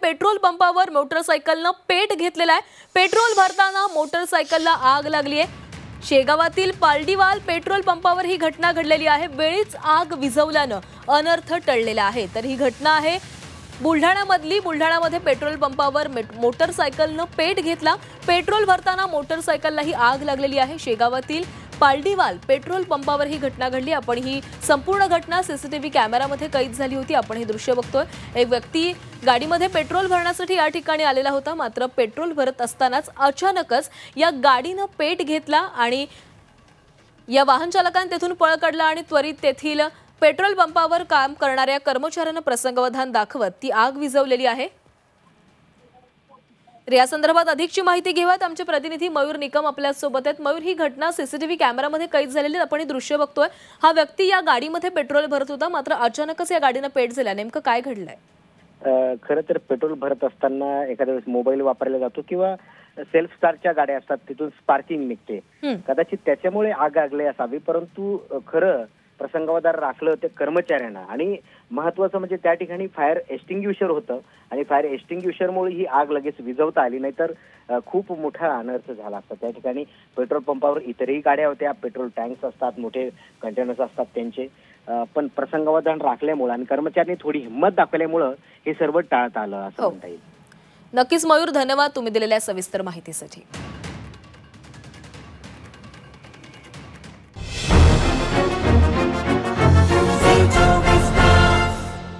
Petrol पंपावर मोटरसायकलनं पेट घेतलेला आहे। पेट्रोल भरताना मोटरसायकलला आग लागली आहे। शेगावातील पालडीवाल पेट्रोल पंपावर ही घटना घडलेली आहे। वेळीच आग विझवल्यानं अनर्थ टळलेला आहे। तर ही घटना आहे बुलढाणामध्ये पेट्रोल पंपावर मोटरसायकलनं पेट घेतला। पेट्रोल भरताना मोटरसायकलला ही आग लागलेली आहे। शेगावातील पालडीवाल पेट्रोल पंपावर ही घटना घडली। आपण ही संपूर्ण घटना सीसीटीव्ही कॅमेरामध्ये कैद झाली होती। आपण हे दृश्य बघतोय। एक व्यक्ती गाडीमध्ये पेट्रोल भरण्यासाठी या ठिकाणी आलेला होता, मात्र पेट्रोल भरत असतानाच अचानकच या गाडीनं पेट घेतला आणि या वाहन चालकाने तेथून पळ काढला आणि त्वरित तेथील पेट्रोल पंपावर काम करणाऱ्या कर्मचाऱ्यांना प्रसंगावधान दाखवत ती आग विझवलेली आहे। या संदर्भात अधिकची माहिती घेऊयात आमचे प्रतिनिधी मयूर निकम आपल्या सोबत आहेत। मयूर, ही घटना सीसीटीव्ही कॅमेरामध्ये कैद झालेली आपण हे दृश्य बघतोय। हा व्यक्ती या गाडीमध्ये पेट्रोल भरत होता, मात्र अचानकच या गाडीनं पेट झाला। नेमकं काय घडलंय? खरं तर पेट्रोल भरत असताना एखाद्या वेळेस मोबाईल वापरला जातो किंवा सेल्फ स्टार्टच्या गाड्या असतात, तिथून स्पार्किंग निघते। कदाचित त्याच्यामुळे आग लागली असावी, परंतु खरं प्रसंगावधान राखलं ते कर्मचाऱ्यांना आणि महत्वाचं म्हणजे त्या ठिकाणी फायर एक्सटिंग्विशर होतं आणि फायर एक्सटिंग्विशरमुळे ही आग लगेच विझवता आली, नाहीतर खूप मोठा अनर्थ झाला असता। त्या ठिकाणी पेट्रोल पंपावर इतरही गाड्या होत्या, पेट्रोल टँक्स असतात, मोठे कंटेनर्स असतात त्यांचे, पण प्रसंगावधान राखल्यामुळे आणि कर्मचाऱ्यांनी थोडी हिंमत दाखवल्यामुळे हे सर्व टाळता आलं असं म्हणता येईल। नक्कीच मयूर, धन्यवाद तुम्ही दिलेल्या सविस्तर माहितीसाठी।